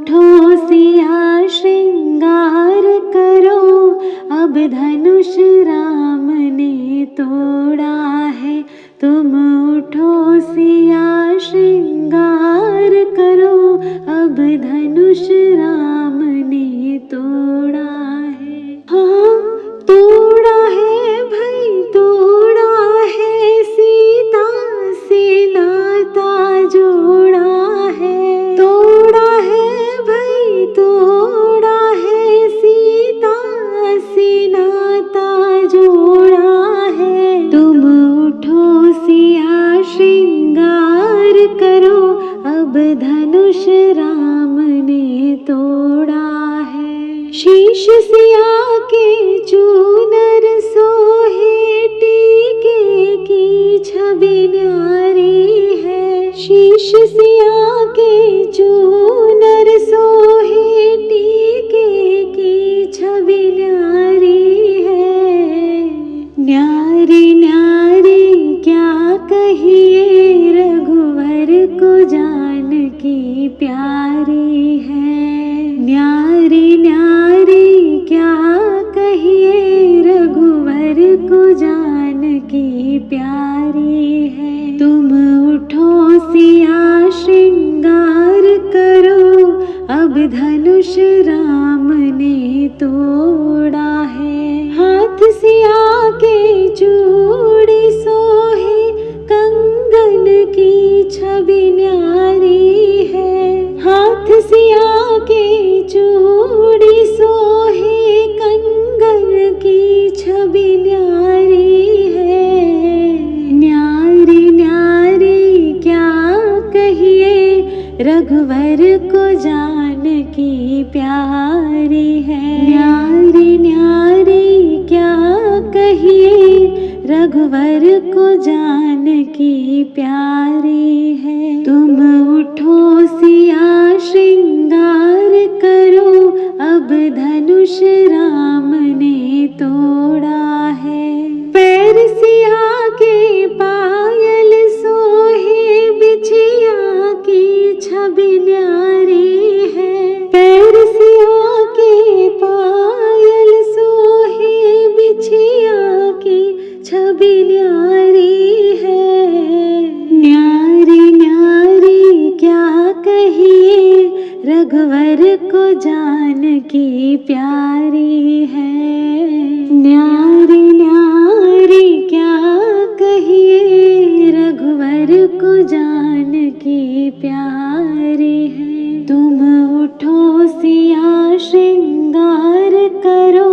उठो सिया श्रृंगार करो, अब धनुष राम ने तोड़ा है। तुम उठो सिया श्रृंगार करो, अब धनुष राम ने तोड़ा है। हाँ तोड़ा है भाई तोड़ा है, सीता से नाता जोड़ा है। तोड़ा है भाई तोड़ा है, सीता से नाता जोड़ा है। तुम उठो सिया श्रृंगार करो, अब धनुष राम ने तोड़ा है। शीश सिया के चूनर सोहे, टीके की छवि न्यारी है। शीश सिया के चूनर सोहे, टीके की छवि न्यारी है। न्यारी न्यारी क्या कहिए, रघुवर को जानकी प्यारी है। न्यारी न्यारी क्या कहिए, रघुवर को जानकी प्यारी है। तुम उठो सिया श्रृंगार करो, अब धनुष राम ने तोड़ा है। हाथ सिया के चूड़ी सोहे, कंगन की छवि न्यारी है। हाथ सिया के चूड़ी सोहे, कंगन की छवि न्यारी है। न्यारी न्यारी क्या कहिए, रघुवर को जानकी प्यारी है। न्यारी न्यारी क्या कहिए, रघुवर को जानकी प्यारी है। तुम उठो सिया श्रृंगार करो, अब धनुष राम ने तोड़ा है। पैर सिया के पायल सोहे, बिछिया की छवि न्यारी है। पैर सिया के पायल सोहे, बिछिया की छवि न्यारी है। न्यारी न्यारी क्या कहिए, रघुवर को जानकी प्यारी है। न्यारी न्यारी क्या कहिए, रघुवर को जानकी प्यारी है। तुम उठो सिया श्रृंगार करो,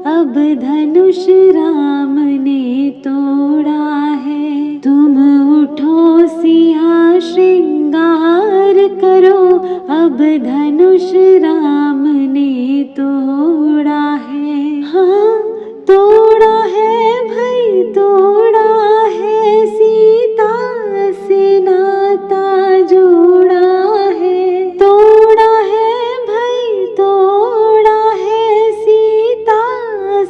अब धनुष राम ने तोड़ा है। तुम उठो सिया श्रृंगार करो, अब धनुष राम ने तोड़ा है। हाँ तोड़ा है भाई तोड़ा है, सीता से नाता जोड़ा है। तोड़ा है भाई तोड़ा है, सीता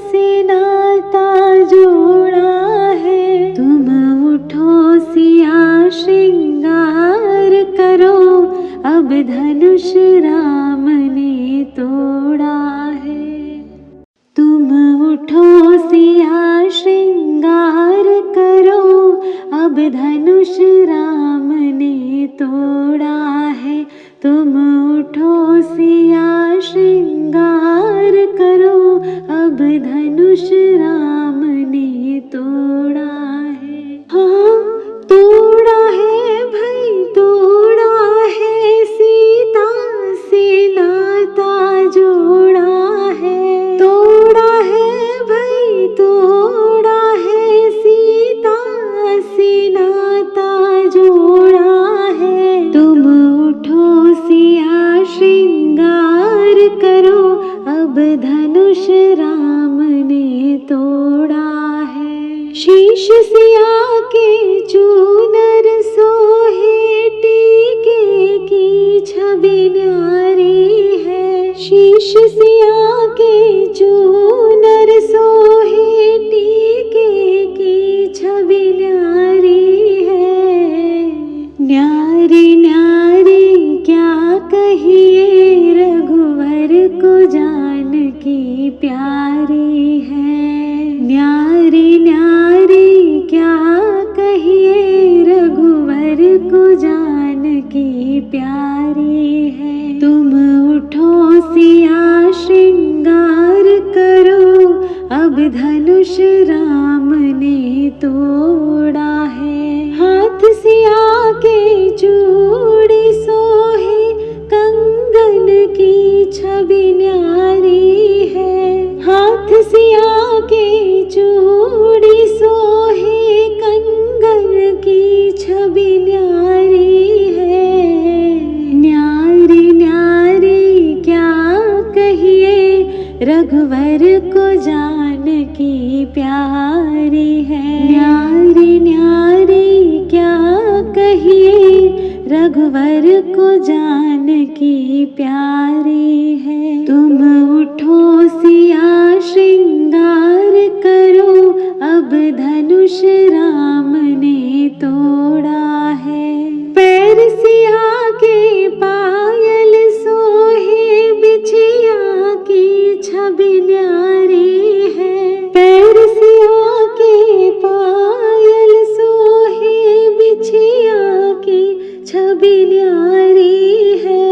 से नाता जोड़ा है। तुम उठो सिया श्रृंगार करो, अब धनुष राम ने तोड़ा है। तुम उठो सिया श्रृंगार करो, अब धनुष राम ने तोड़ा है। तुम उठो सिया श्रृंगार करो, अब धनुष राम ने तोड़ा है। हाँ तोड़ा है भाई तोड़ा है, सीता से नाता जोड़ा है। तोड़ा है भाई तोड़ा है, सीता से नाता जोड़ा है। तुम उठो सिया श्रृंगार करो, अब धनुष राम ने तोड़ा है। शीश सिया के चूनर सोहे, टीके की छवि न्यारी है। शीश सिया के चूनर सोहे, टीके की छवि न्यारी है। न्यारी न्यारी क्या कहिए, को जानकी प्यारी है। न्यारी न्यारी क्या कहिए, रघुवर को जानकी प्यारी है। तुम उठो सिया श्रृंगार करो, अब धनुष राम ने तोड़ा है। हाथ सिया के चूड़ी सोहे, कंगन की छवि न्यारी है। हाथ सिया के चूड़ी सोहे, कंगन की छवि न्यारी है। न्यारी न्यारी क्या कहिए, रघुवर को जानकी प्यारी है। न्यारी न्यारी क्या कहिए, रघुवर को जानकी प्यारी है। तुम उठो सिया श्रृंगार करो, अब धनुष राम ने तोड़ा है। पैर सिया के पायल सोहे, बिछिया की छवि न्यारी है। पैर सिया के पायल सोहे, बिछिया की छवि न्यारी है।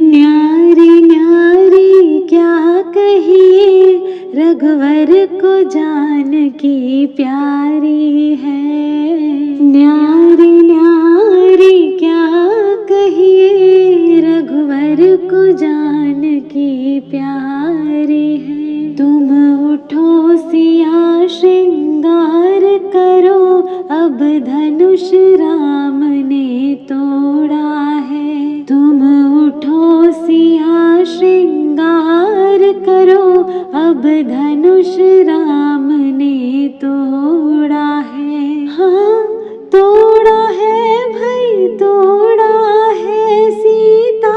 न्यारी न्यारी क्या कहिए, रघुवर को जानकी प्यारी है। न्यारी न्यारी क्या कहिए, रघुवर को जानकी प्यारी है। तुम उठो सिया श्रृंगार करो, अब धनुष राम ने तोड़ा है। तुम उठो सिया श्रृंगार करो, अब धनुष राम ने तोड़ा है। हाँ तोड़ा है भाई, तोड़ा है, सीता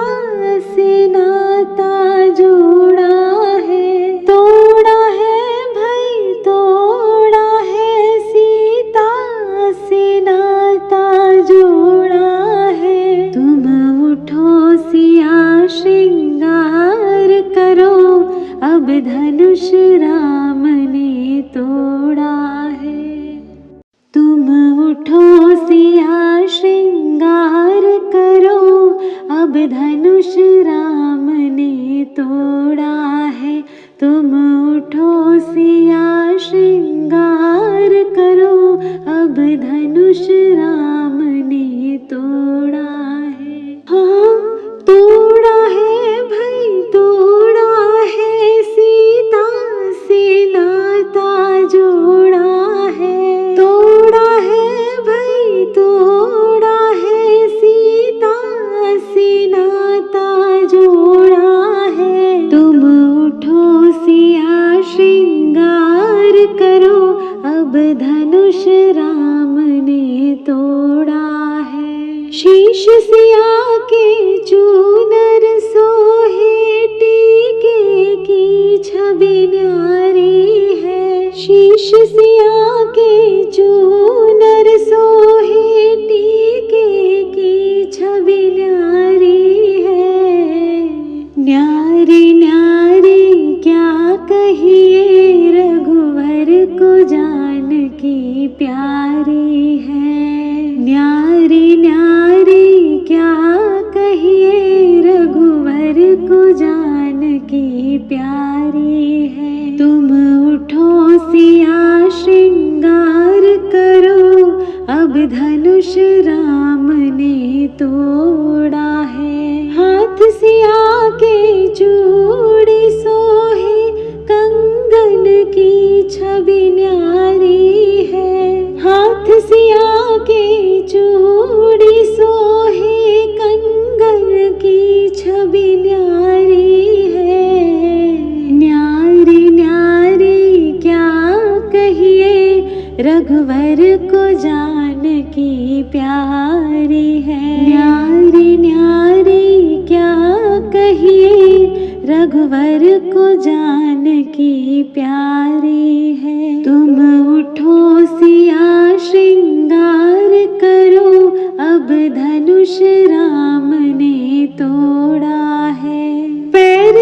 से नाता जोड़ा है। तोड़ा है भाई, तोड़ा है, सीता से नाता जोड़ा है। तुम उठो सिया श्रृंगार करो, अब धनुष राम ने तोड़ा है। तुम उठो सिया श्रृंगार करो, अब धनुष राम ने तोड़ा है। तुम उठो सिया श्रृंगार करो, अब धनुष राम ने तोड़ा है। हाँ तोड़ा है भाई, तोड़ा है, सीता से नाता जोड़ा है। तोड़ा है भाई, तोड़ा है, सीता से नाता जोड़ा है। तुम उठो सिया श्रृंगार करो, अब धनुष राम ने तोड़ा है। शीश सिया के चूनर सोहे, टीके की छवि न्यारी है। शीश सिया के चूनर सोहे, टीके की छवि न्यारी है। न्यारी न्यारी क्या कहिए, रघुवर को जानकी प्यारी है। न्यारी न्यारी क्या कहिए, रघुवर को जानकी प्यारी है। तुम उठो सिया श्रृंगार करो, अब धनुष राम ने तोड़ा है। हाथ सिया के चूड़ी सोहे, कंगन की छवि न्यारी है। हाथ सिया के चूड़ी सोहे, कंगन की छवि न्यारी है। न्यारी न्यारी क्या कहिए, रघुवर को जानकी प्यारी है। न्यारी न्यारी क्या कहिए, रघुवर को जानकी प्यारी है। तुम उठो सिया श्रृंगार करो, अब धनुष राम ने तोड़ा है। पैर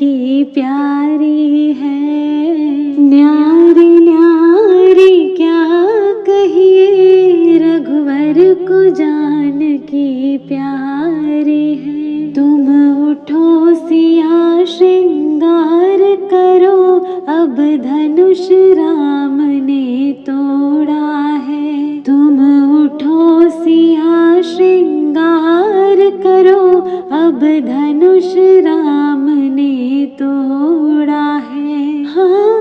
जानकी प्यारी है। न्यारी न्यारी क्या कहिए रघुवर को जानकी प्यारी है। तुम उठो सिया श्रृंगार करो अब धनुष राम ने तोड़ा है। तुम उठो सिया श्रृंगार करो अब धनुष राम ने तोड़ा है। हाँ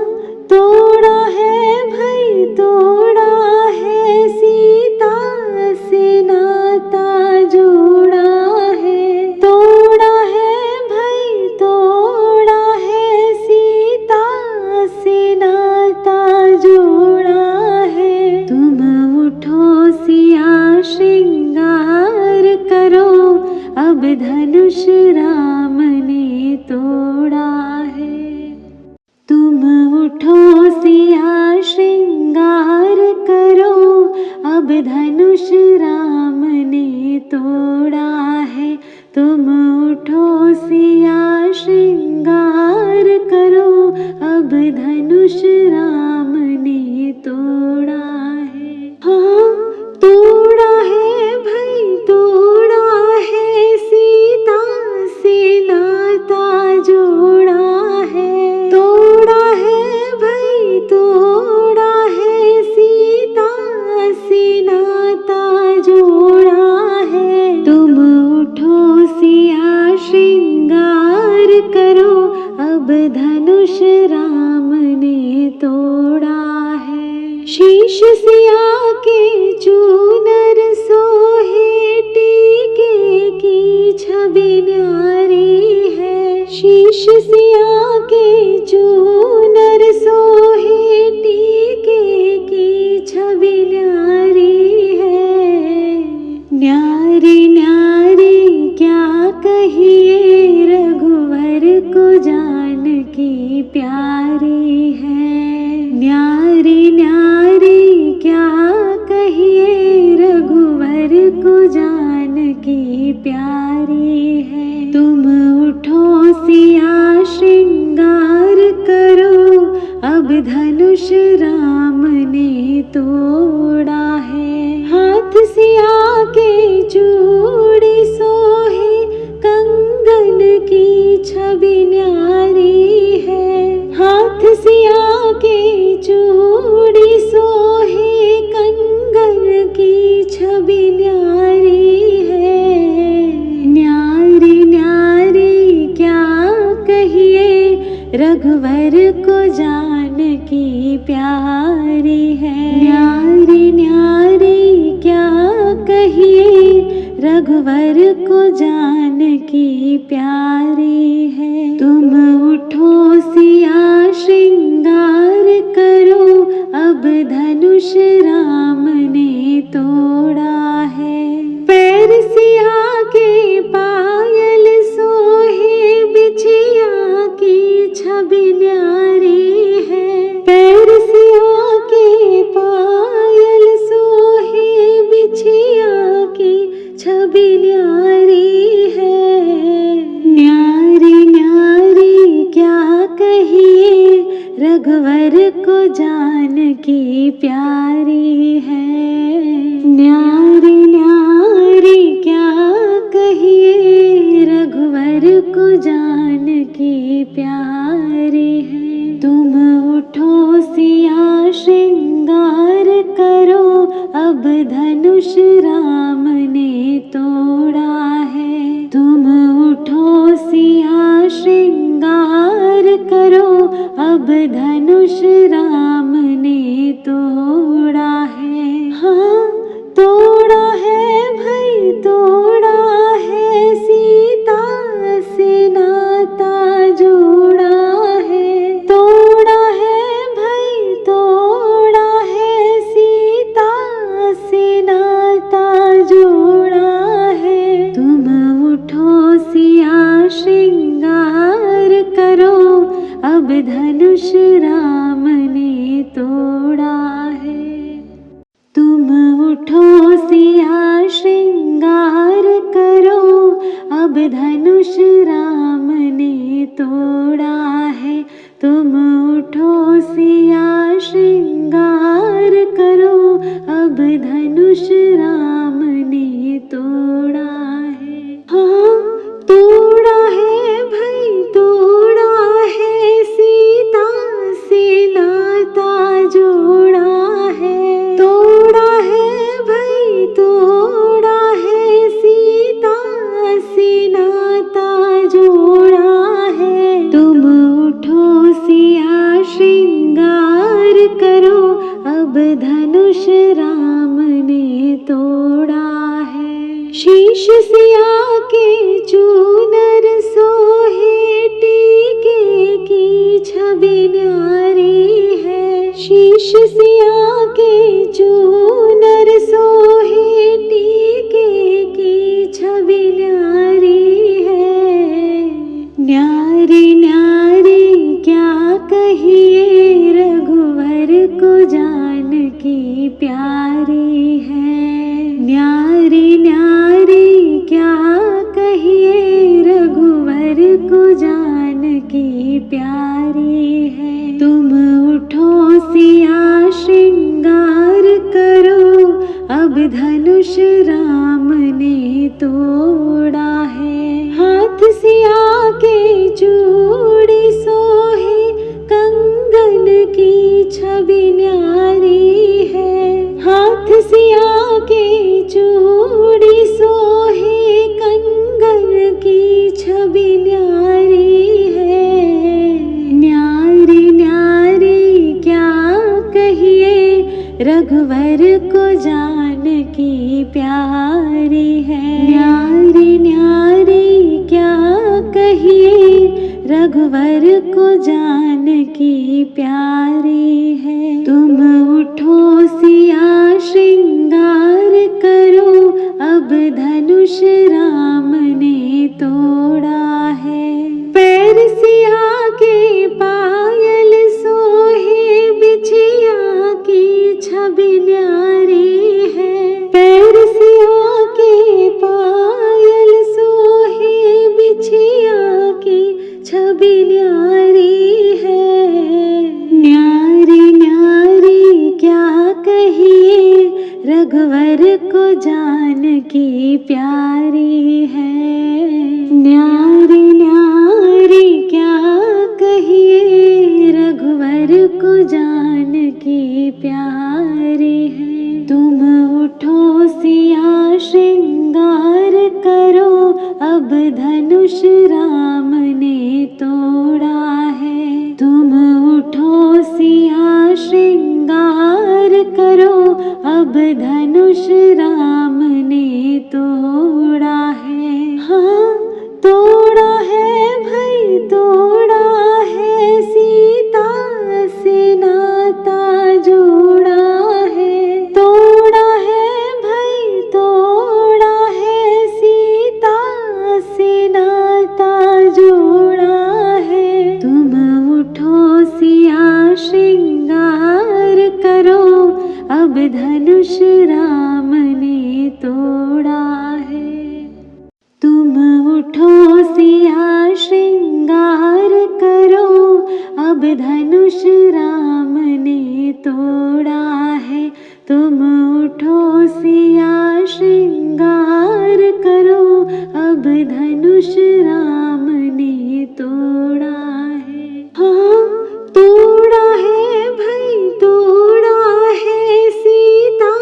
तोड़ा है भाई तोड़ा है, सीता से नाता जोड़ा है। तोड़ा है भाई तोड़ा है, सीता से नाता जोड़ा है। तुम उठो सिया श्रृंगार करो अब धनुष राम ने तोड़ा है। तुम उठो सिया श्रृंगार करो अब धनुष राम ने तोड़ा है। तुम उठो सिया श्रृंगार करो अब धनुष राम ने तोड़ा है। हाँ तोड़ा है भाई तोड़ा है, सीता से नाता जोड़ा है। तोड़ा है भाई तोड़ा है, सीता से नाता जोड़ा है। तुम उठो सिया श्रृंगार करो अब धनुष राम ने तोड़ा है। शीश सिया के चूनर सोहे, टीके की छवि न्यारी है। शीश सिया के चूनर सोहे, टीके की छवि न्यारी है। न्यारी न्यारी क्या कहिए रघुवर को जानकी प्यारी है। न्यारी न्यारी क्या कहिए रघुवर को जानकी प्यारी है। तुम उठो सिया श्रृंगार करो अब धनुष राम ने तोड़ा है। हाथ सिया के चूड़ी सोहे, कंगन की छवि न्यारी है। हाथ सिया के चूड़ी सोहे, कंगन की छवि न्यारी है। न्यारी न्यारी क्या कहिए रघुवर को जानकी प्यारी है। न्यारी न्यारी क्या कहिए रघुवर को जानकी प्यारी है। तुम उठो सिया श्रृंगार करो अब धनुष राम ने तोड़ा है। पैर सिया के पायल सोहे, बिछिया की छवि न्यारी है। पैर सिया के पायल सोहे, बिछिया की छवि न्यारी है। न्यारी न्यारी क्या कहिए रघुवर को जानकी प्यारी है। न्यारी न्यारी क्या कहिए रघुवर को जानकी प्यारी है। तुम उठो सिया श्रृंगार करो अब धनुष राम ने तोड़ा है। तुम उठो सिया श्रृंगार करो अब धनुष राम ने तोड़ा है। हाँ तोड़ा है भाई तोड़ा है, सीता से नाता जोड़ा है। तोड़ा है भाई तोड़ा है, सीता से नाता जोड़ा है। तुम उठो सिया श्रृंगार करो अब धनुष राम ने तोड़ा है। सिया श्रृंगार करो, अब धनुष राम ने तोड़ा है। हाँ तोड़ा है भाई तोड़ा है, सीता से नाता जोड़ा है। तोड़ा है भाई तोड़ा है, सीता से नाता जोड़ा है। तुम उठो सिया श्रृंगार करो, अब धनुष राम ने तोड़ा है। शीश सिया के चूनर सोहे, टीके की छवि न्यारी है। शीश सिया के चूनर सोहे, टीके की छवि न्यारी है। न्यारी न्यारी क्या कहिए, रघुवर को जानकी प्यारी है। न्यारी न्यारी क्या कहिए, रघुवर को जानकी प्यारी है। तुम उठो सिया श्रृंगार करो, अब धनुष राम ने तोड़ा है। हाथ सिया के चूड़ी सोहे, कंगन की छवि न्यारी है। हाथ सिया के चूड़ी सोहे, कंगन की छवि न्यारी है। न्यारी न्यारी क्या कहिए, रघुवर को जानकी प्यारी है। न्यारी न्यारी क्या कहिए, रघुवर को जानकी प्यारी है। तुम उठो सिया श्रृंगार करो, अब धनुष राम ने तोड़ा है। पैर सिया के पायल सोहे, बिछिया की छवि न्यारी है। पैर सिया के पायल सोहे, बिछिया की छवि न्यारी है। न्यारी न्यारी क्या कहिए, रघुवर को जानकी प्यारी है। न्यारी न्यारी क्या कहिए, रघुवर को जानकी प्यारी है। तुम उठो सिया श्रृंगार करो, अब धनुष राम ने तोड़ा है। तुम उठो सिया श्रृंगार करो, अब धनुष राम ने तोड़ा है। हाँ तोड़ा है भाई तोड़ा है, सीता से नाता जोड़ा है। तोड़ा है भाई तोड़ा है, सीता से नाता जोड़ा है। तुम उठो सिया श्रृंगार करो, अब धनुष राम ने तोड़ा है। तुम उठो सिया श्रृंगार करो, अब धनुष राम ने तोड़ा है। तुम उठो सिया श्रृंगार करो, अब धनुष राम ने तोड़ा है। हाँ तोड़ा है भाई तोड़ा है, सीता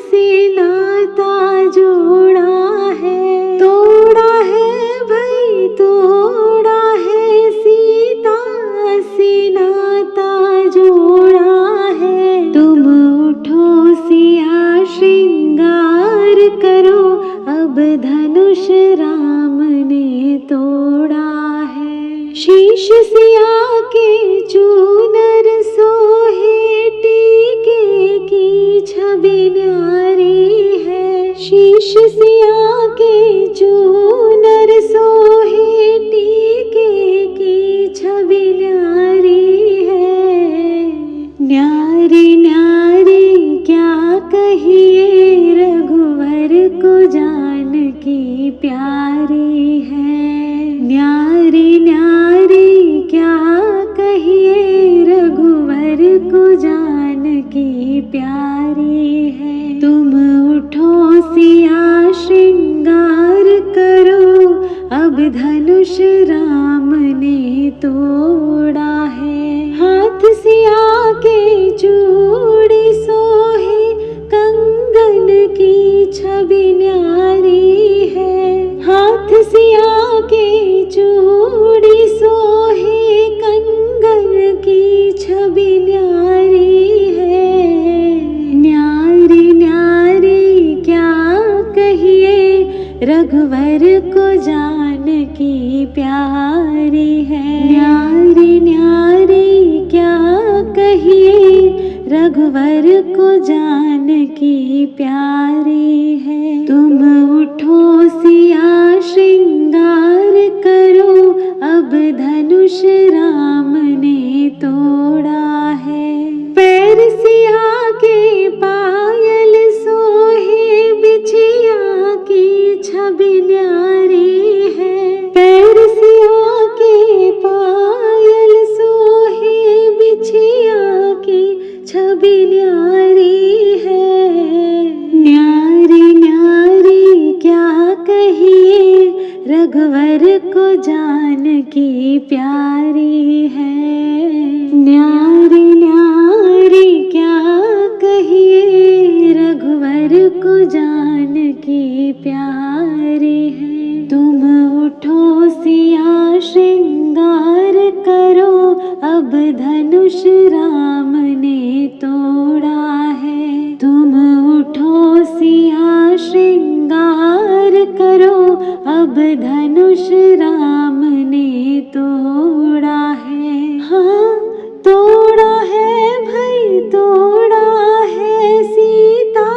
से नाता जोड़ा है। तोड़ा है भाई तोड़ा है, सीता से नाता जोड़ा है। तुम उठो सिया श्रृंगार करो, अब धनुष राम ने तोड़ा है। शीश सिया के चूनर सोहे, टीके की छवि न्यारी है। शीश सिया के चूनर सोहे, टीके की छवि न्यारी है। न्यारी न्यारी क्या कहिए, रघुवर को जानकी प्यारी है। न्यारी न्यारी क्या कहिए, रघुवर रघुवर को जानकी प्यारी है। न्यारी न्यारी क्या कहिए, रघुवर को जानकी प्यारी है। तुम उठो सिया श्रृंगार करो, अब धनुष राम ने तोड़ा है। पैर सिया के पायल सोहे, बिछिया की छवि न्यारी है। पैर सिया के पायल सोहे, बिछिया की छवि न्यारी है। न्यारी न्यारी क्या कहिए, रघुवर को जानकी प्यारी है। न्यारी न्यारी क्या कहिए, रघुवर को जानकी प्यारी है। तुम उठो सिया श्रृंगार करो, अब धनुष राम ने तोड़ा है। तुम उठो सिया श्रृंगार करो, अब धनुष राम ने तोड़ा है। हाँ तोड़ा है भाई, तोड़ा है, सीता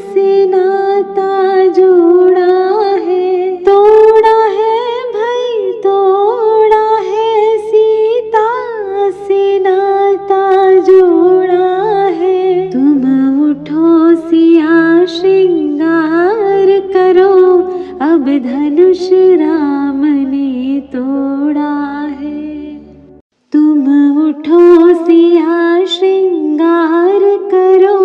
से नाता जोड़ा है। तोड़ा है भाई, तोड़ा है, सीता से नाता जोड़ा है। तुम उठो सिया श्रृंगार करो, अब धनुष राम ने तोड़ा है। तुम उठो सिया श्रृंगार करो,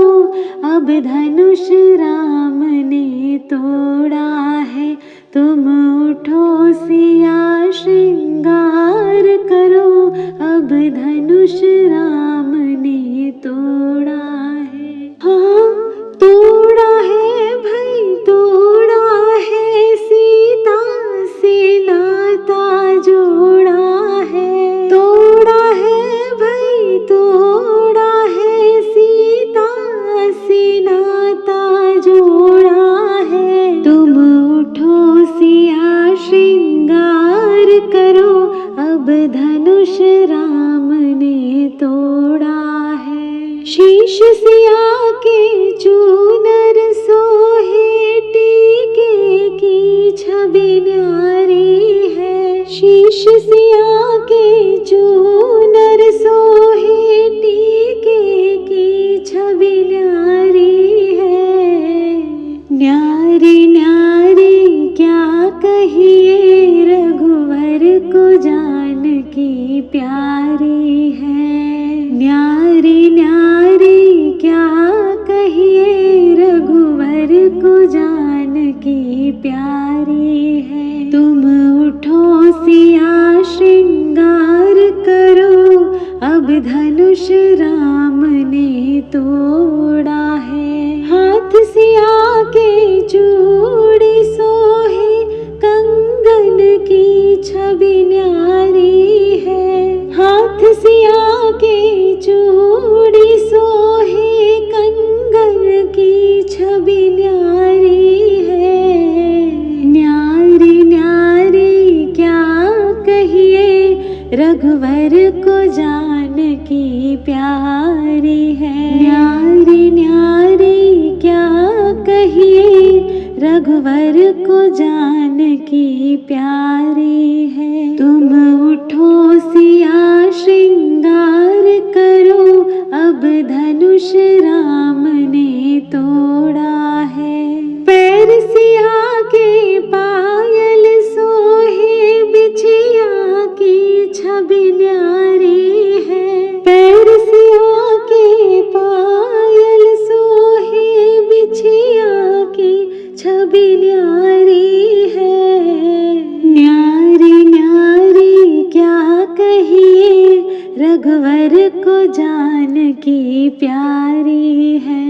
अब धनुष राम ने तोड़ा है। तुम उठो सिया श्रृंगार करो, अब धनुष राम ने तोड़ा है। हाँ तोड़ा है भाई, तोड़ा है, सीता से नाता जोड़ा है। तोड़ा है भाई, तोड़ा है, सीता से नाता जोड़ा है। तुम उठो सिया श्रृंगार करो, अब धनुष राम ने तोड़ा है। शीश सिया के चूनर सोहे, टीके की छवि न्यारी है। शीश सिया के चूनर सोहे, टीके की छवि न्यारी है। न्यारी न्यारी क्या कहिए, रघुवर को जानकी प्यारी है। न्यारी न्यारी क्या कहिए, रघुवर को जानकी प्यारी है। तुम उठो सिया श्रृंगार करो, अब धनुष राम ने तोड़ा है। हाथ सिया के चूड़ी सोहे, कंगन की छवि न्यारी है। हाथ सिया के चूड़ी सोहे, कंगन की छवि न्यारी है। न्यारी न्यारी क्या कहिए, रघुवर को जानकी प्यारी है। न्यारी न्यारी क्या कहिए, रघुवर को जानकी प्यारी है। तुम उठो सिया श्रृंगार करो, अब धनुष राम ने तोड़ा है। पैर सिया के पायल सोहे, बिछिया की छवि न्यारी है। पैर सिया के पायल सोहे, बिछिया की छवि न्यारी है। न्यारी न्यारी क्या कहिए, रघुवर को जानकी प्यारी है।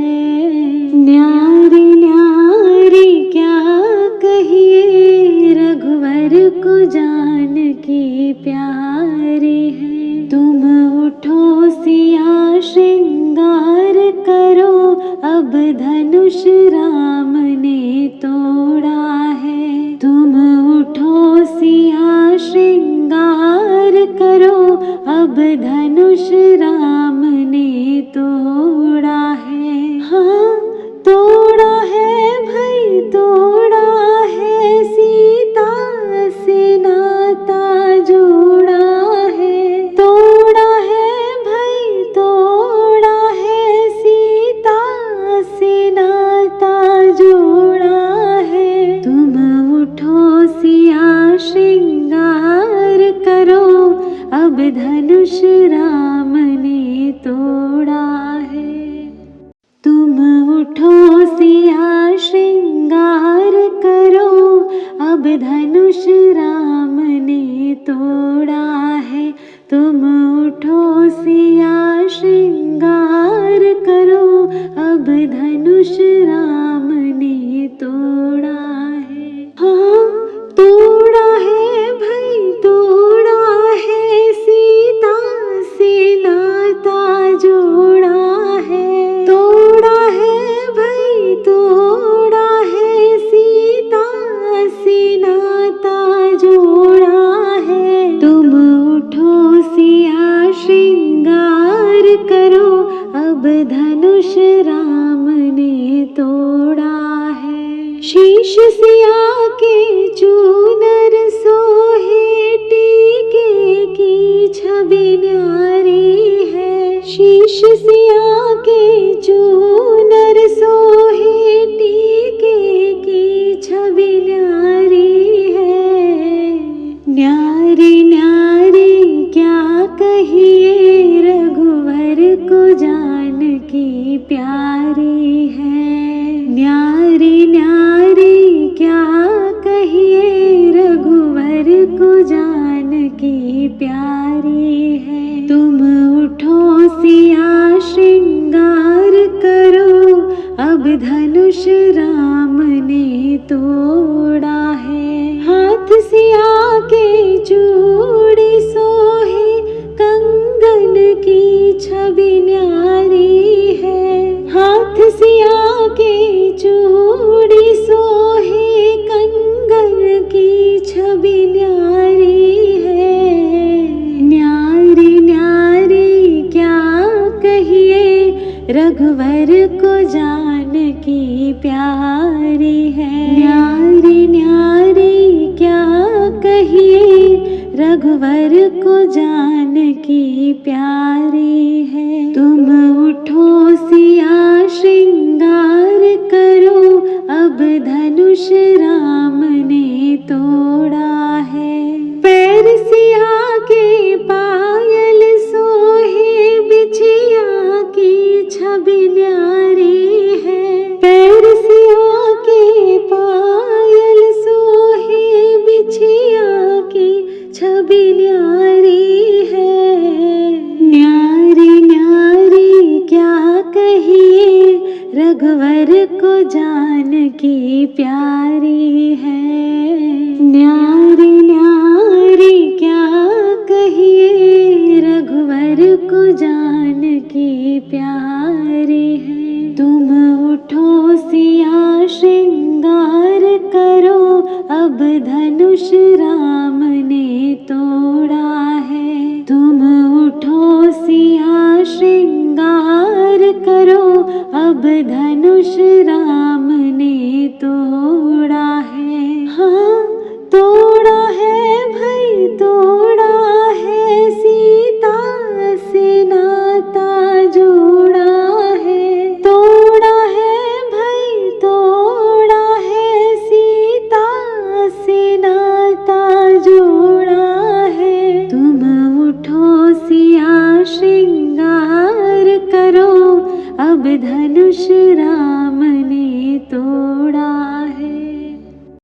न्यारी न्यारी क्या कहिए, रघुवर को जानकी प्यारी है। तुम उठो सिया श्रृंगार करो, अब धनुष राम ने तोड़ा है। अब धनुष राम ने तोड़ा है। शीश सिया के चूनर सोहे, टीके की छवि न्यारी है। शीश सिया के चूनर सोहे, टीके की छवि न्यारी है। न्यारी न्यारी क्या कहिए, रघुवर को जानकी प्यारी है। न्यारी न्यारी क्या कहिए, रघुवर को जानकी प्यारी है। तुम उठो सिया श्रृंगार करो, अब धनुष राम ने तोड़ा है। हाथ सिया के चूड़ी सोहे, कंगन की छवि न्यारी है। हाथ सिया के चूड़ी सोहे, कंगन की छवि न्यारी है। न्यारी न्यारी क्या कहिए, रघुवर को जानकी प्यारी है। न्यारी न्यारी क्या कहिए, रघुवर को जानकी प्यारी है। तुम उठो सिया श्रृंगार करो, अब धनुष राम ने तोड़ा है। पैर सिया के पायल सोहे, बिछिया की छवि न्यारी है। पैर सिया के पायल सोहे, बिछिया की छवि न्यारी है। न्यारी न्यारी क्या कहिए, रघुवर को जानकी प्यारी है। न्यारी न्यारी क्या कहिए, रघुवर को जानकी प्यारी है। तुम उठो सिया श्रृंगार करो, अब धनुष राम ने तोड़ा है। तुम उठो सिया श्रृंगार करो, अब धनुष राम ने तोड़ा है। हाँ